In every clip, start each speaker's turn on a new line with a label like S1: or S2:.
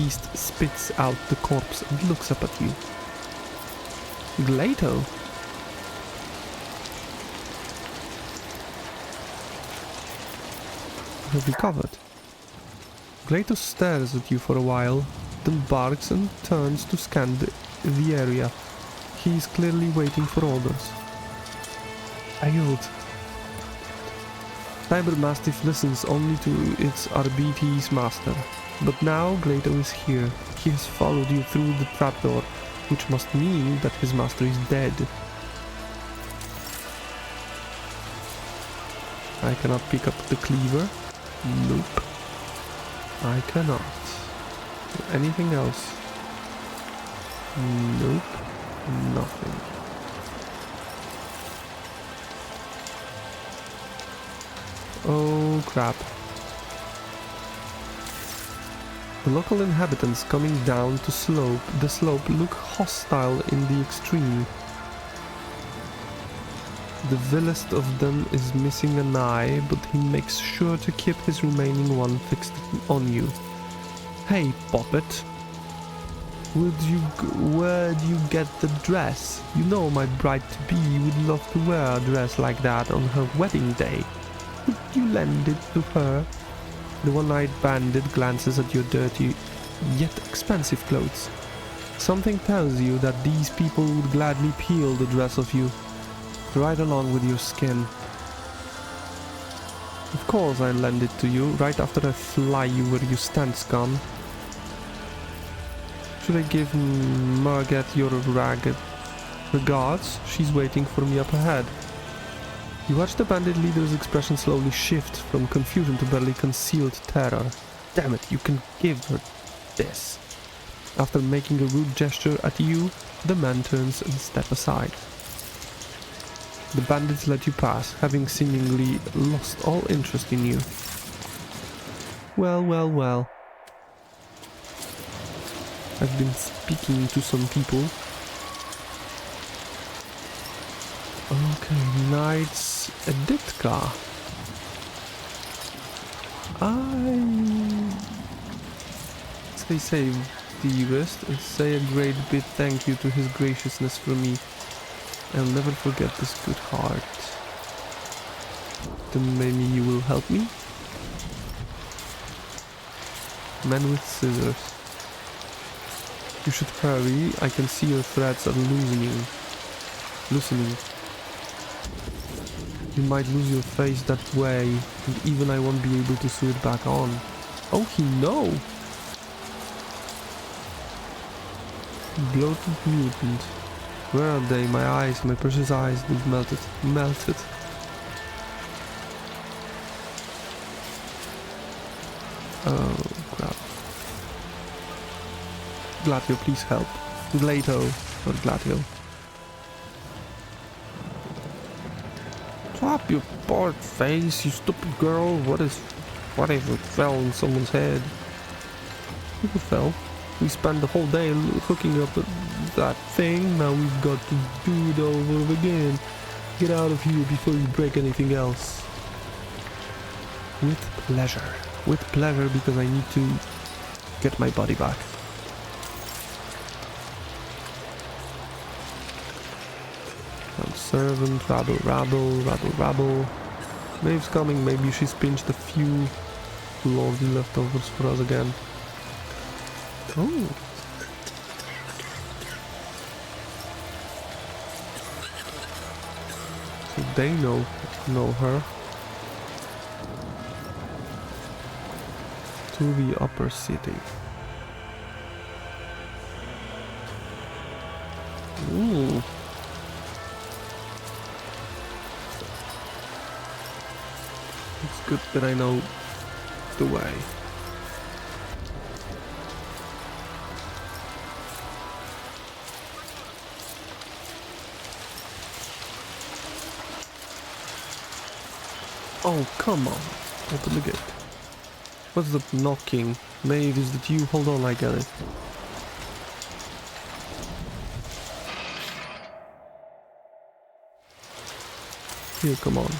S1: beast spits out the corpse and looks up at you. Glato? Have recovered. Glato stares at you for a while, then barks and turns to scan the area. He is clearly waiting for orders. I yield. Cyber Mastiff listens only to its RBT's master. But now Glato is here. He has followed you through the trapdoor, which must mean that his master is dead. I cannot pick up the cleaver. Nope. I cannot. Anything else? Nope. Nothing. Oh crap. The local inhabitants coming down the slope look hostile in the extreme. The vilest of them is missing an eye, but he makes sure to keep his remaining one fixed on you. Hey, Poppet. Where'd you get the dress? You know my bride-to-be would love to wear a dress like that on her wedding day. Would you lend it to her? The one-eyed bandit glances at your dirty, yet expensive clothes. Something tells you that these people would gladly peel the dress off you, right along with your skin. Of course I'll lend it to you, right after I fly you where you stand, scum. Should I give Margaret your ragged regards? She's waiting for me up ahead. You watch the bandit leader's expression slowly shift from confusion to barely concealed terror. Damn it, you can give her this. After making a rude gesture at you, the man turns and steps aside. The bandits let you pass, having seemingly lost all interest in you. Well, well, well. I've been speaking to some people. Okay, Knights Editka. Stay safe, dearest, and say a great big thank you to his graciousness from me. I'll never forget this good heart. Then maybe you will help me? Man with scissors. You should hurry, I can see your threads are loosening. You might lose your face that way, and even I won't be able to sew it back on. Oh, he no! Bloated mutant. Where are they? My eyes, my precious eyes, they've melted. Oh, crap. Gladio, please help. Glato, not Gladio. Drop your bored face, you stupid girl. What if it fell on someone's head? It fell. We spent the whole day hooking up that thing. Now we've got to do it over again. Get out of here before you break anything else. With pleasure. With pleasure, because I need to get my body back. Servant, rabble. Maeve's coming, maybe she's pinched a few lovely leftovers for us again. Oh. So they know her. To the upper city. Ooh. It's good that I know the way. Oh, come on. Open the gate. What's the knocking? Maeve, is that you? Hold on, I get it. Here, come on.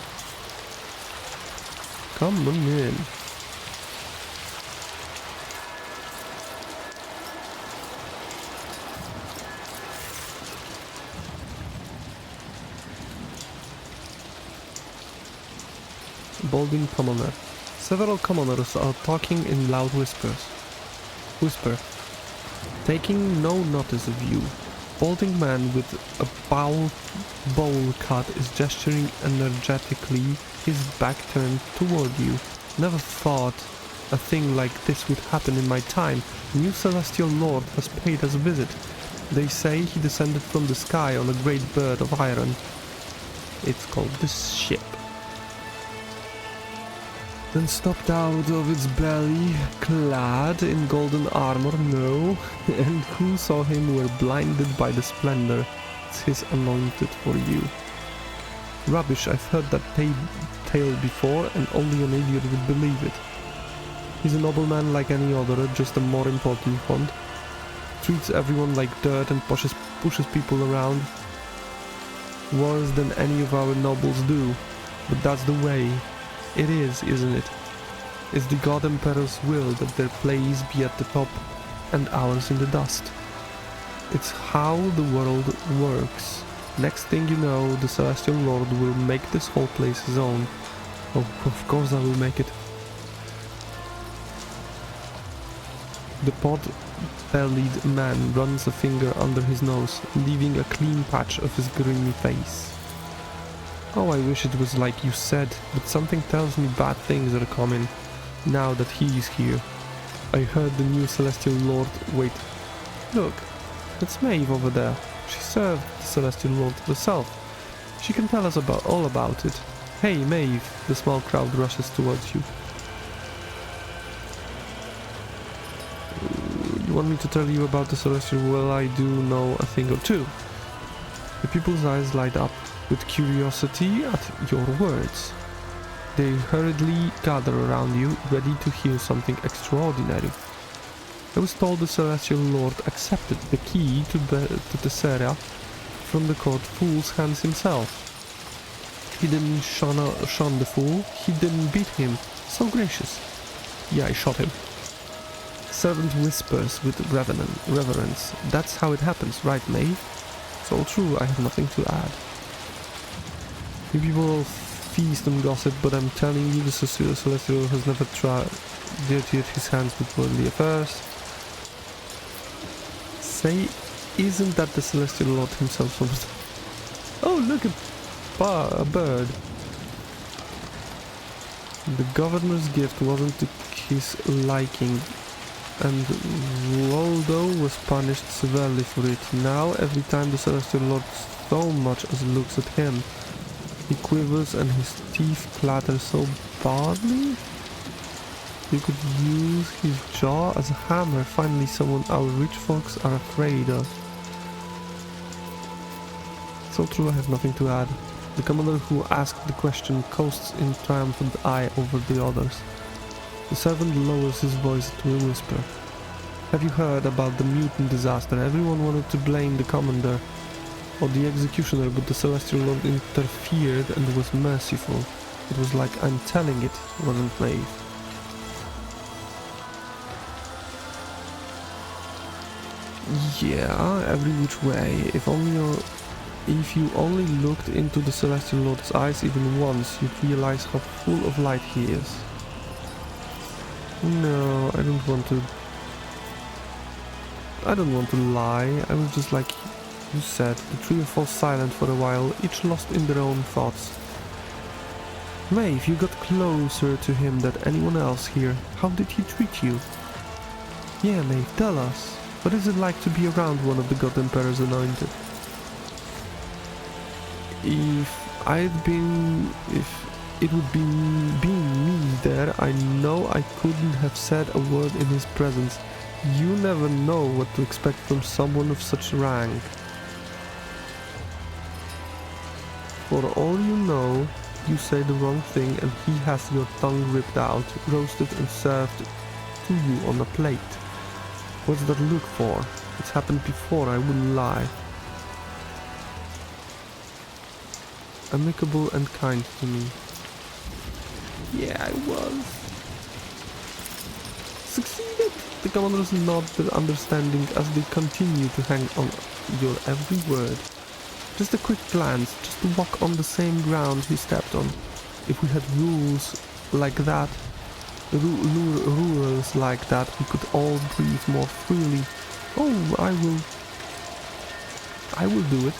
S1: Come on in. Balding commoner. Several commoners are talking in loud whispers. Whisper. Taking no notice of you. Balding man with a bowl cut is gesturing energetically, his back turned toward you. Never thought a thing like this would happen in my time. A new celestial lord has paid us a visit. They say he descended from the sky on a great bird of iron. It's called the ship. Then stopped out of its belly, clad in golden armor, no, and who saw him were blinded by the splendor. It's his anointed for you. Rubbish, I've heard that tale before, and only an idiot would believe it. He's a nobleman like any other, just a more important one. Treats everyone like dirt and pushes people around. Worse than any of our nobles do, but that's the way. It is, isn't it? It's the God Emperor's will that their place be at the top and ours in the dust. It's how the world works. Next thing you know, the Celestial Lord will make this whole place his own. Oh, of course I will make it. The pot-bellied man runs a finger under his nose, leaving a clean patch of his grimy face. Oh, I wish it was like you said, but something tells me bad things are coming, now that he is here. I heard the new Celestial Lord... Wait. Look, it's Maeve over there. She served the Celestial Lord herself. She can tell us all about it. Hey, Maeve, the small crowd rushes towards you. You want me to tell you about the Celestial? Well, I do know a thing or two. The people's eyes light up with curiosity at your words. They hurriedly gather around you, ready to hear something extraordinary. I was told the Celestial Lord accepted the key to Tessera from the court fool's hands himself. He didn't shun the fool, he didn't beat him. So gracious. Yeah, I shot him. Servant whispers with reverence. That's how it happens, right, Maeve? It's all true, I have nothing to add. You people all feast on gossip, but I'm telling you, the Celestial has never dirtied his hands with worldly affairs. Say, isn't that the Celestial Lord himself? Oh, look, a bird. The governor's gift wasn't to his liking, and Waldo was punished severely for it. Now, every time the Celestial Lord so much as looks at him, he quivers and his teeth clatter so badly. You could use his jaw as a hammer. Finally, someone our rich folks are afraid of. So true, I have nothing to add. The commander who asked the question coasts in triumphant eye over the others. The servant lowers his voice to a whisper. Have you heard about the mutant disaster? Everyone wanted to blame the commander or the executioner, but the Celestial Lord interfered and was merciful. It was like I'm telling it, wasn't Maeve. Yeah, every which way. If you only looked into the Celestial Lord's eyes even once, you'd realize how full of light he is. No, I don't want to lie. I was just like you said, the trio falls silent for a while, each lost in their own thoughts. Maeve, you got closer to him than anyone else here. How did he treat you? Yeah, Maeve, tell us. What is it like to be around one of the God Emperor's anointed? If it would be being me there, I know I couldn't have said a word in his presence. You never know what to expect from someone of such rank. For all you know, you say the wrong thing and he has your tongue ripped out, roasted and served to you on a plate. What's that look for? It's happened before, I wouldn't lie. Amicable and kind to me. Yeah, I was. Succeeded! The commanders nod their understanding as they continue to hang on your every word. Just a quick glance, just to walk on the same ground he stepped on. If we had rules like that, rules like that, we could all breathe more freely. Oh, I will do it.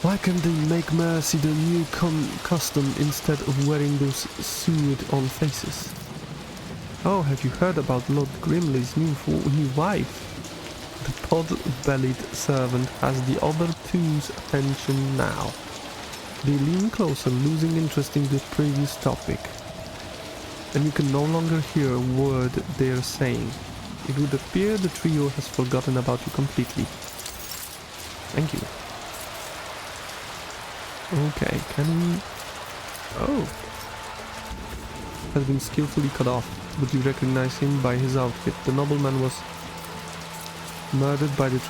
S1: Why can't they make mercy the new custom instead of wearing those sewed-on faces? Oh, have you heard about Lord Grimley's new wife? The pod-bellied servant has the other two's attention now. They lean closer, losing interest in the previous topic. And you can no longer hear a word they are saying. It would appear the trio has forgotten about you completely. Thank you. Okay, can we... Oh. Has been skillfully cut off, but you recognize him by his outfit. The nobleman was murdered by the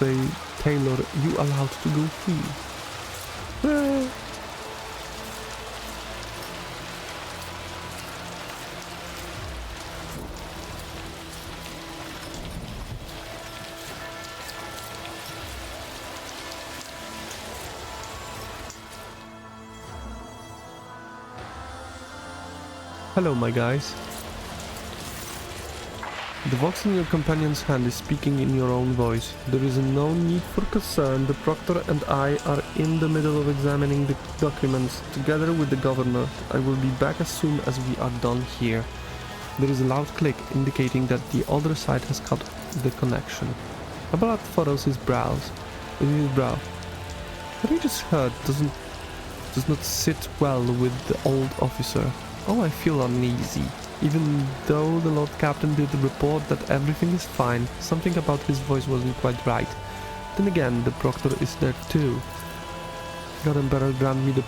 S1: tailor. You allowed to go free. Hello, my guys. The vox in your companion's hand is speaking in your own voice. There is no need for concern. The proctor and I are in the middle of examining the documents together with the governor. I will be back as soon as we are done here. There is a loud click indicating that the other side has cut the connection. A blood furrows his brow. What you just heard does not sit well with the old officer. Oh, I feel uneasy. Even though the Lord Captain did report that everything is fine, something about his voice wasn't quite right. Then again, the proctor is there too. God Emperor grant me the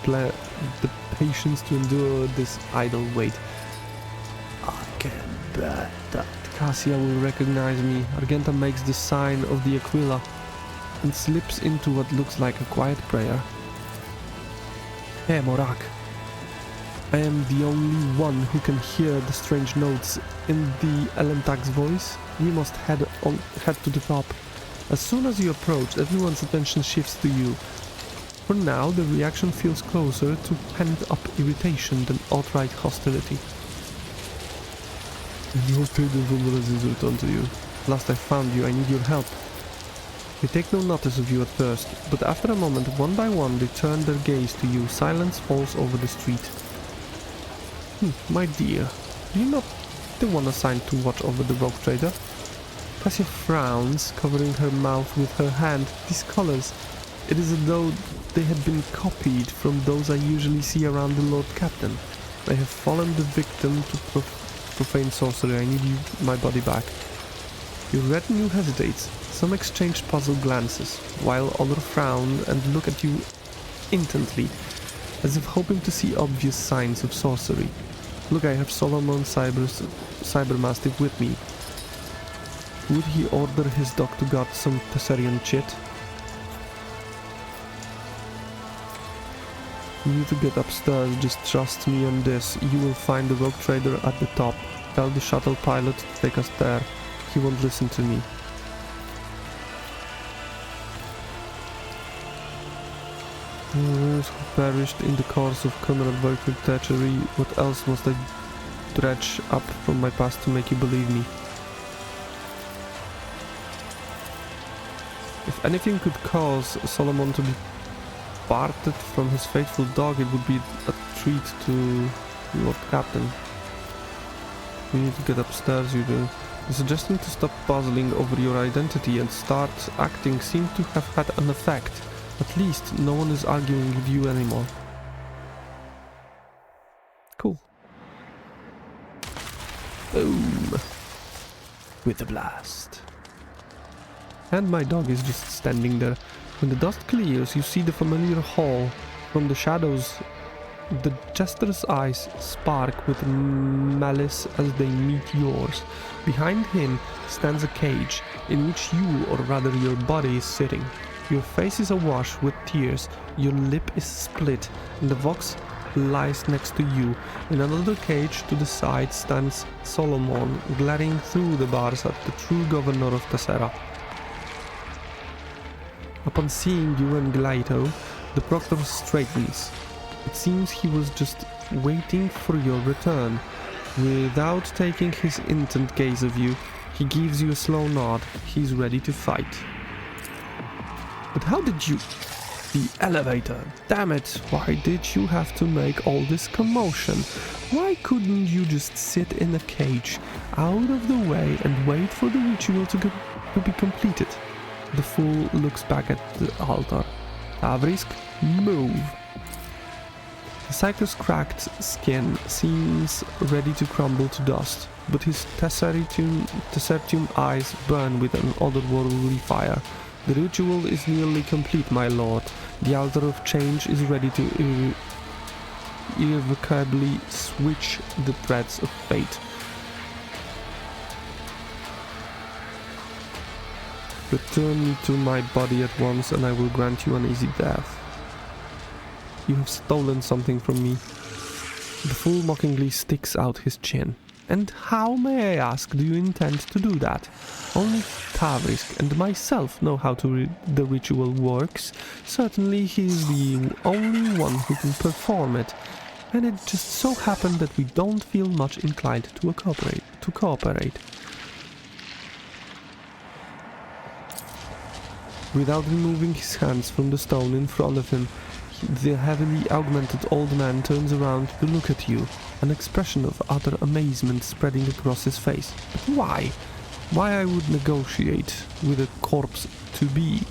S1: patience to endure this idle wait. I can bet that Cassia will recognize me. Argenta makes the sign of the Aquila and slips into what looks like a quiet prayer. Hey, Morak. I am the only one who can hear the strange notes in the Elentag's voice. We must head to the top. As soon as you approach, everyone's attention shifts to you. For now, the reaction feels closer to pent-up irritation than outright hostility. Your favorite is returned to you. Last I found you, I need your help. They take no notice of you at first, but after a moment, one by one, they turn their gaze to you. Silence falls over the street. My dear, are you not the one assigned to watch over the rogue trader? Cassia frowns, covering her mouth with her hand. These colors, it is as though they had been copied from those I usually see around the Lord Captain. I have fallen the victim to profane sorcery. I need my body back. Your retinue hesitates. Some exchange puzzled glances, while others frown and look at you intently, as if hoping to see obvious signs of sorcery. Look, I have Solomon Cybermastiff with me. Would he order his dog to guard some Tessarian chit? You need to get upstairs, just trust me on this. You will find the rogue trader at the top. Tell the shuttle pilot to take us there. He won't listen to me. Those who perished in the course of Conrad Voigt's treachery. What else must I dredge up from my past to make you believe me? If anything could cause Solomon to be parted from his faithful dog, it would be a treat to Lord Captain. We need to get upstairs, you do. The suggestion to stop puzzling over your identity and start acting seemed to have had an effect. At least no one is arguing with you anymore. Cool. Boom. With a blast. And my dog is just standing there. When the dust clears, you see the familiar hall. From the shadows, the jester's eyes spark with malice as they meet yours. Behind him stands a cage, in which you, or rather your body, is sitting. Your face is awash with tears, your lip is split, and the vox lies next to you. In another cage to the side stands Solomon, glaring through the bars at the true governor of Tessera. Upon seeing you and Glaito, the proctor straightens. It seems he was just waiting for your return. Without taking his intent gaze of you, he gives you a slow nod. He's ready to fight. But how did you... The elevator! Damn it! Why did you have to make all this commotion? Why couldn't you just sit in a cage, out of the way, and wait for the ritual to be completed? The fool looks back at the altar. Tavrisk, move! The psycho's cracked skin seems ready to crumble to dust, but his tessertium eyes burn with an otherworldly fire. The ritual is nearly complete, my lord. The altar of change is ready to irrevocably switch the threads of fate. Return me to my body at once, and I will grant you an easy death. You have stolen something from me. The fool mockingly sticks out his chin. And how, may I ask, do you intend to do that? Only Tavrisk and myself know how the ritual works. Certainly he is the only one who can perform it. And it just so happened that we don't feel much inclined to cooperate. Without removing his hands from the stone in front of him, the heavily augmented old man turns around to look at you, an expression of utter amazement spreading across his face. But why? Why I would negotiate with a corpse to be?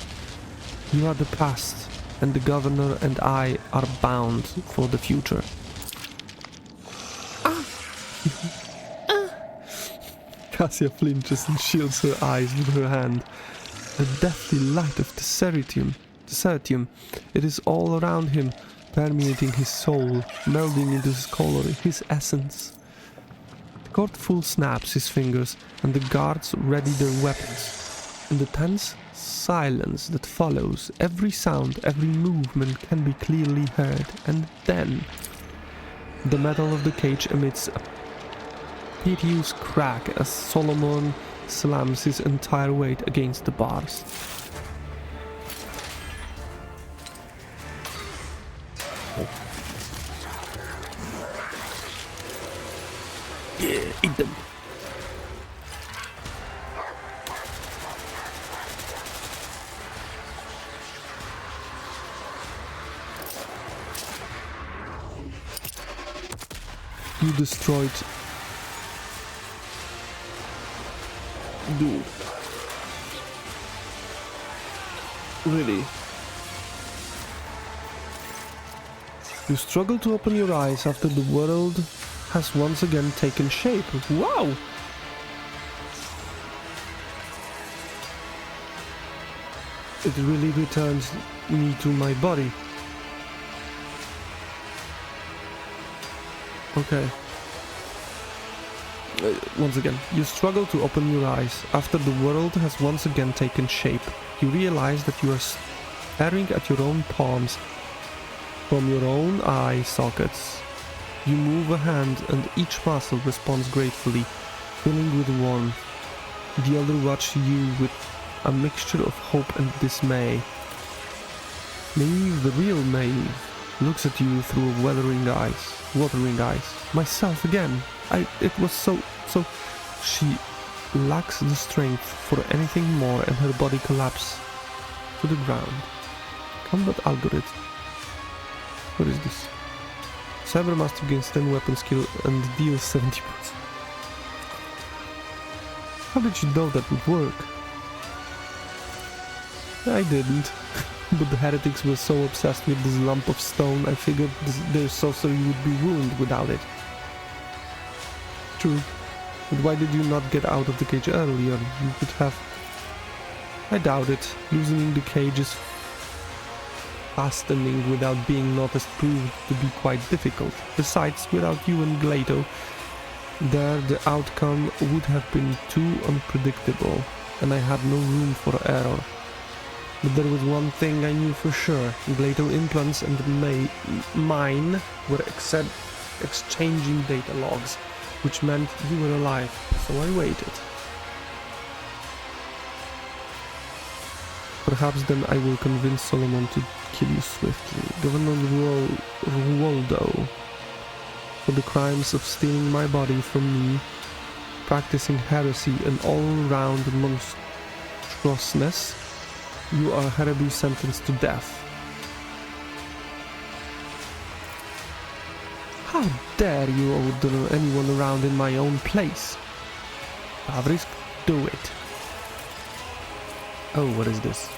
S1: You are the past, and the governor and I are bound for the future. Cassia flinches and shields her eyes with her hand. The deathly light of Tessertium. It is all around him, permeating his soul, melding into his color, his essence. The court fool snaps his fingers, and the guards ready their weapons. In the tense silence that follows, every sound, every movement can be clearly heard, and then... The metal of the cage emits a piteous crack as Solomon slams his entire weight against the bars. Yeah, eat them. You destroyed... Dude. Really? You struggle to open your eyes after the world has once again taken shape. Wow! It really returns me to my body. Okay. Once again, you struggle to open your eyes after the world has once again taken shape. You realize that you are staring at your own palms from your own eye sockets. You move a hand and each muscle responds gratefully, filling with warmth. The other watch you with a mixture of hope and dismay. Maeve, the real Maeve, looks at you through watering eyes. Myself again. It was so... She lacks the strength for anything more and her body collapses to the ground. Combat algorithm. What is this? Cybermaster gains 10 weapon skill and deals 70%. How did you know that would work? I didn't. But the heretics were so obsessed with this lump of stone, I figured their sorcery would be ruined without it. True. But why did you not get out of the cage earlier? You could have... I doubt it. Loosening the cage is fastening without being noticed proved to be quite difficult. Besides, without you and Glato, the outcome would have been too unpredictable, and I had no room for error. But there was one thing I knew for sure. Glato implants and mine were exchanging data logs, which meant you were alive, so I waited. Perhaps then I will convince Solomon to kill you swiftly. Governor Ruoldo, for the crimes of stealing my body from me, practicing heresy and all-round monstrosness, you are hereby sentenced to death. How dare you order anyone around in my own place? Pavrisk, do it. Oh, what is this?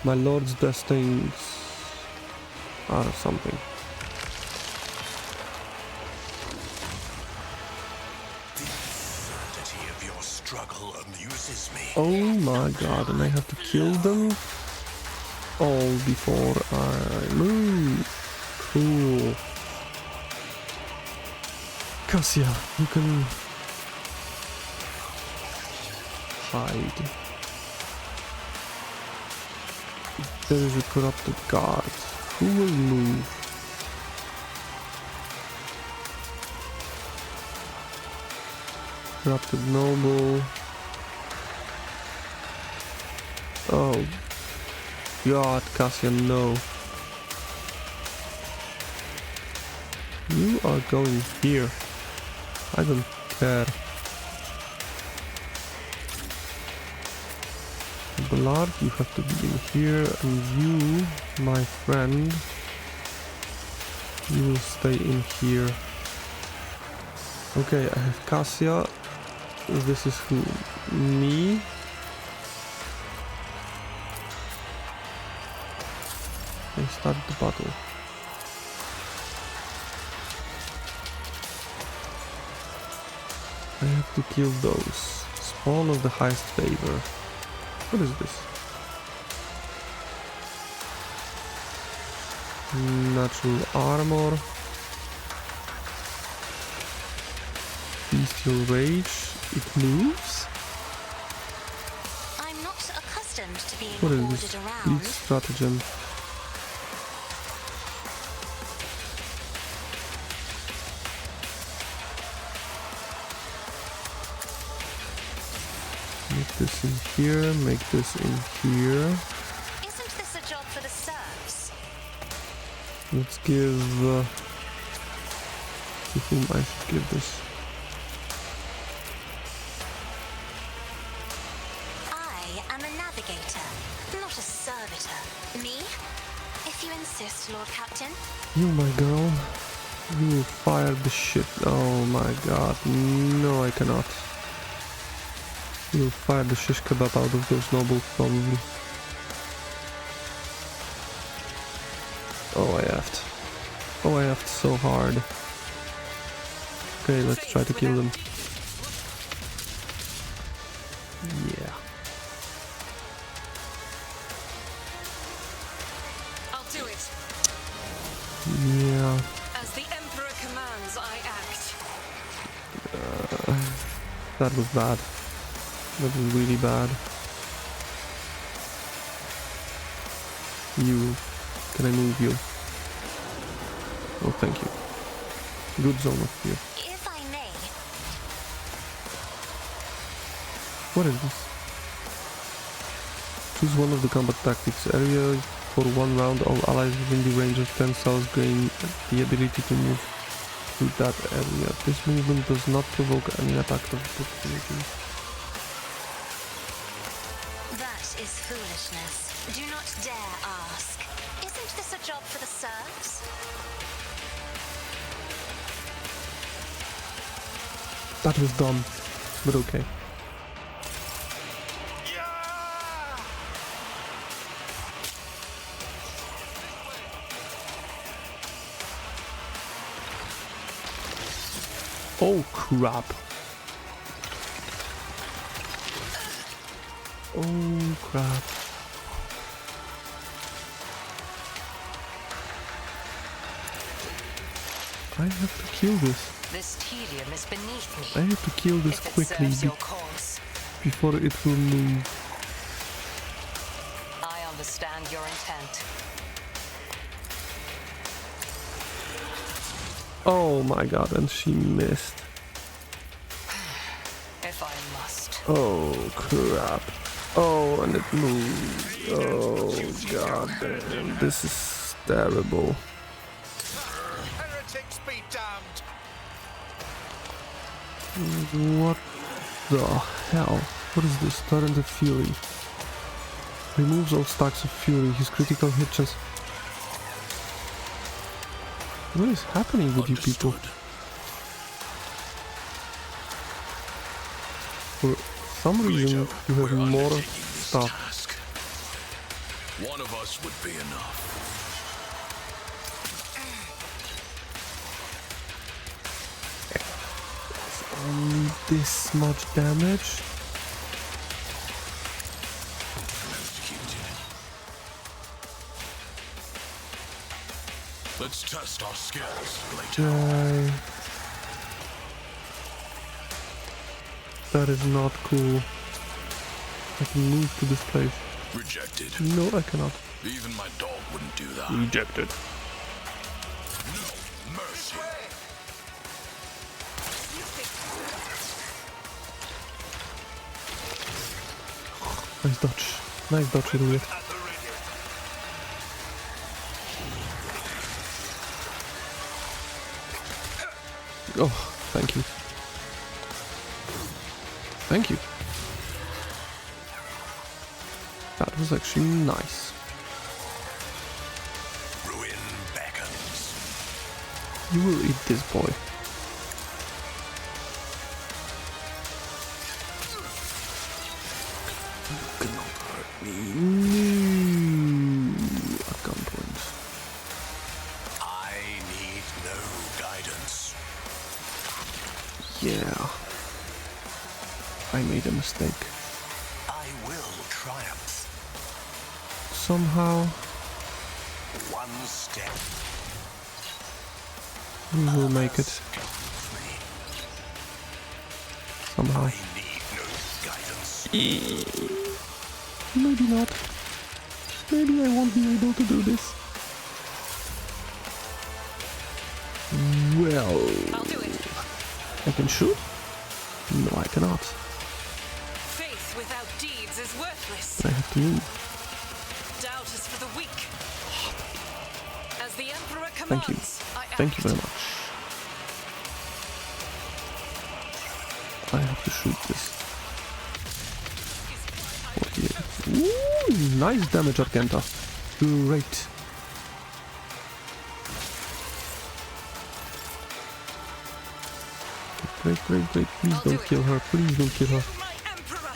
S1: My lord's destines are something.
S2: The absurdity of your struggle amuses me.
S1: Oh my god, and I have to kill them all before I move. Cool. Cassia, you can hide. There is a corrupted guard. Who will move? Corrupted noble. Oh god, Cassia, no. You are going here. I don't care. Ballard, you have to be in here, and you, my friend, you will stay in here. Okay, I have Cassia. This is who? Me. I start the battle. I have to kill those. Spawn of the highest favor. What is this? Natural armor. Bestial rage. It moves?
S3: I'm not accustomed to being
S1: What is
S3: ordered
S1: this?
S3: around.
S1: Lead stratagem. Make this in here, make this in here.
S3: Isn't this a job for the serfs?
S1: Let's give... to whom I should give this?
S3: I am a navigator, not a servitor. Me? If you insist, Lord Captain.
S1: You, my girl. You will fire the shit. Oh my god. No, I cannot. You will fire the shish kebab out of those nobles, probably. Oh, I effed. Oh, I effed so hard. Okay, let's try to kill them. Yeah.
S4: I'll do it.
S1: Yeah.
S4: As the Emperor commands, I act.
S1: That was bad. That was really bad. You. Can I move you? Oh, thank you. Good zone of fear.
S3: If I may.
S1: What is this? Choose one of the combat tactics. Area for 1 round. All allies within the range of 10 cells gain the ability to move through that area. This movement does not provoke any attack of opportunity.
S3: That is foolishness. Do not dare ask. Isn't this a job for the serfs?
S1: That was dumb, but okay. Oh crap. Oh crap. I have to kill this.
S4: This tedium is beneath me.
S1: I have to kill this
S4: If it
S1: quickly
S4: serves your cause,
S1: before it will move.
S4: I understand your intent.
S1: Oh my god, and she missed.
S4: If I must.
S1: Oh crap. Oh, and it moved. Oh, god damn. This is terrible.
S2: Heretics be damned!
S1: What the hell? What is this? Torrent of Fury. Removes all stacks of Fury. His critical hit chance. What is happening with you people? For some reason, you have more stuff.
S2: Task. One of us would be enough.
S1: Only this much damage?
S2: Let's test our skills later.
S1: Die. That is not cool. I can move to this place.
S2: Rejected.
S1: No, I cannot.
S2: Even my dog wouldn't do that.
S1: Rejected.
S2: No mercy.
S1: Nice dodge. Nice dodge, you idiot.
S2: At the ready.
S1: Oh, thank you. Thank you. That was actually nice.
S2: Ruin beckons.
S1: You will eat this boy. You cannot hurt me. No. At gunpoint.
S2: I need no guidance.
S1: Yeah. I made a mistake.
S2: I will triumph.
S1: Somehow,
S2: One step.
S1: we will make it.
S2: Me.
S1: Somehow.
S2: I need no guidance.
S1: Maybe not. Maybe I won't be able to do this. Well,
S4: I'll do it.
S1: I can shoot? No, I cannot.
S4: Faith without deeds is worthless.
S1: I have to move.
S4: Doubt is for the weak. As the Emperor
S1: Thank you.
S4: commands, I act.
S1: Thank you very much. I have to shoot this. 48. Ooh, nice damage, Argenta. Great. Great, great, great. Please
S4: I'll do
S1: don't
S4: it.
S1: kill her. Please don't kill her.
S4: My Emperor!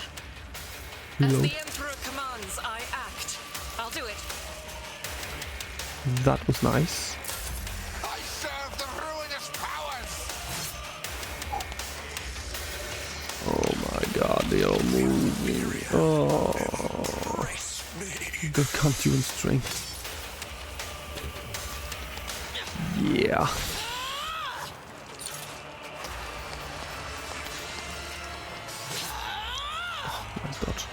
S4: As
S1: Reload.
S4: the Emperor commands, I act. I'll do it.
S1: That was nice.
S2: I serve the ruinous powers.
S1: Oh my god, they all moving. Oh,
S2: Embrace me.
S1: gargantuan strength. Yeah. Oh, nice dodge.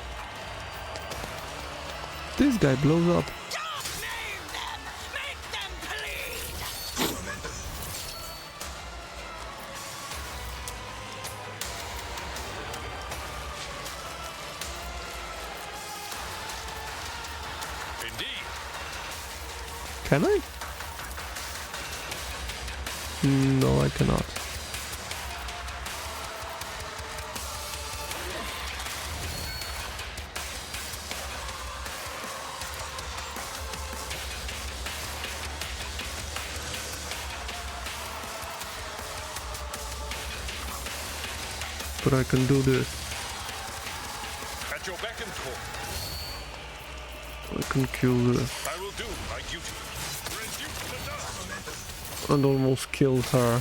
S1: This guy blows up.
S2: Just name them. Make them bleed. Indeed.
S1: Can I? No, I cannot. But I can do this.
S2: At your beck and call.
S1: I can kill this.
S2: I will do my duty. Reduce the dust.
S1: And almost killed her.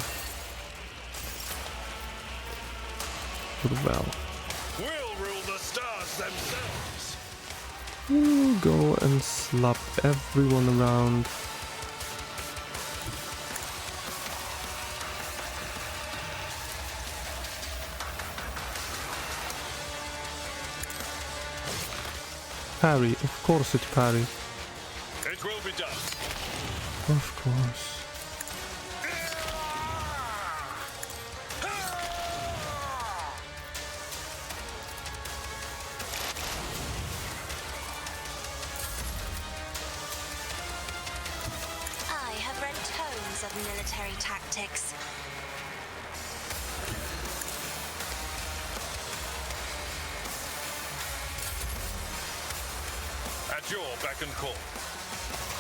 S1: But well.
S2: We'll rule the stars themselves.
S1: We'll go and slap everyone around. Parry, of course it's parry.
S2: It will be done.
S1: Of course.
S3: masters of military tactics.
S5: At your beck and call.